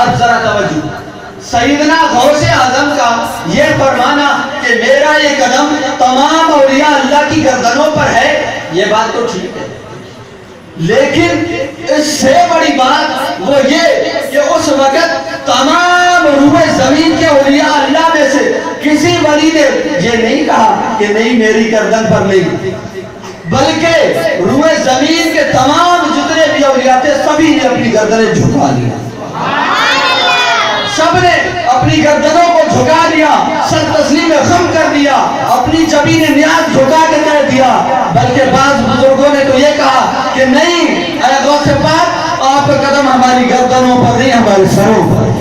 اب ذرا توجہ، سیدنا غوث اعظم کا یہ فرمانا کہ میرا یہ قدم تمام اولیاء اللہ کی گردنوں پر ہے، یہ بات تو ٹھیک ہے، لیکن اس سے بڑی بات وہ یہ کہ اس وقت تمام روح زمین کے اولیاء اللہ میں سے کسی ولی نے یہ نہیں کہا کہ نہیں میری گردن پر نہیں، بلکہ روح زمین کے تمام جتنے بھی اولیاء تھے سبھی نے اپنی گردنیں جھکا لیا، سب نے اپنی گردنوں کو جھکا دیا، سر تسلیم خم کر دیا، اپنی جبین نیاز جھکا کے کہہ دیا، بلکہ بعض بزرگوں نے تو یہ کہا کہ نہیں اے غوث پاک آپ کا قدم ہماری گردنوں پر نہیں ہمارے سروں پر۔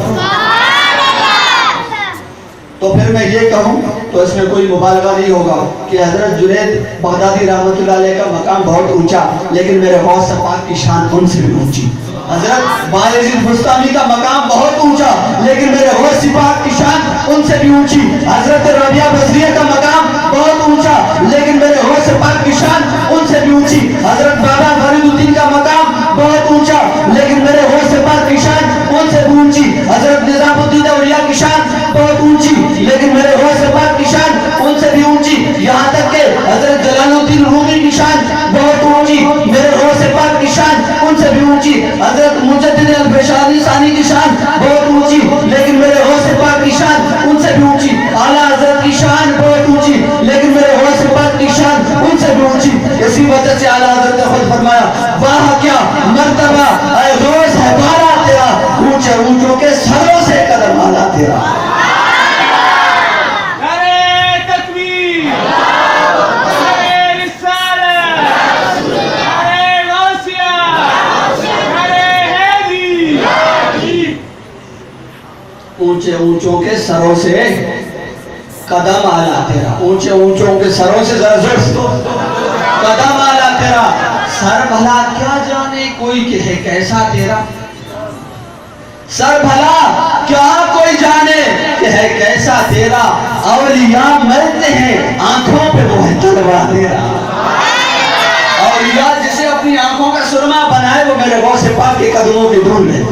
تو پھر میں یہ کہوں تو اس میں کوئی مبالغہ نہیں ہوگا کہ حضرت جنید بغدادی رحمۃ اللہ علیہ کا مقام بہت اونچا، لیکن میرے غوث پاک کی شان ان سے بھی اونچی، حضرت بایزید بستامی کا مقام بہت اونچا، لیکن میرے غوث پاک کی شان ان سے بھی اونچی، حضرت ربیہ بصریہ کا مقام بہت اونچا، لیکن میرے غوث پاک کی شان ان سے بھی اونچی، حضرت بابا فرید الدین کا مقام بہت اونچا، لیکن میرے غوث پاک کی شان ان سے بھی اونچی، حضرت نظام الدین اولیاء کی شان بہت اونچی، لیکن میرے غوث پاک کی شان ان سے بھی اونچی، یہاں تک کہ حضرت جلال الدین رومی کی شان بہت اونچی، میرے غوث پاک کی شان ان سے بھی اونچی، حضرت مجدد الفیشانی ثانی کی شان بہت اونچی، لیکن میرے غوث پاک کی شان ان سے بھی اونچی، اعلیٰ حضرت کی شان بہت اونچی، لیکن میرے غوث پاک کی شان ان سے بھی اونچی۔ اسی وجہ سے اعلیٰ حضرت نے خود فرمایا واہ کیا مرتبہ اے غوث ہے بالا تیرا، اونچے اونچوں کے سروں سے قدم آلا تیرا۔ اونچے اونچوں کے سروں سے قدم آلا تیرا، اونچے اونچوں کے سروں سے ذرا زور سے قدم آلا تیرا، سر بھلا کیا جانے کوئی کہ ہے کیسا تیرا، سر بھلا کیا کوئی جانے کہ ہے کیسا تیرا، اولیاء مرتے ہیں آنکھوں پہ وہ ہے تلوار تیرا، اولیاء جسے اپنی آنکھوں کا سرما بنائے وہ میرے غوث پاک کے قدموں کے دھول ہے۔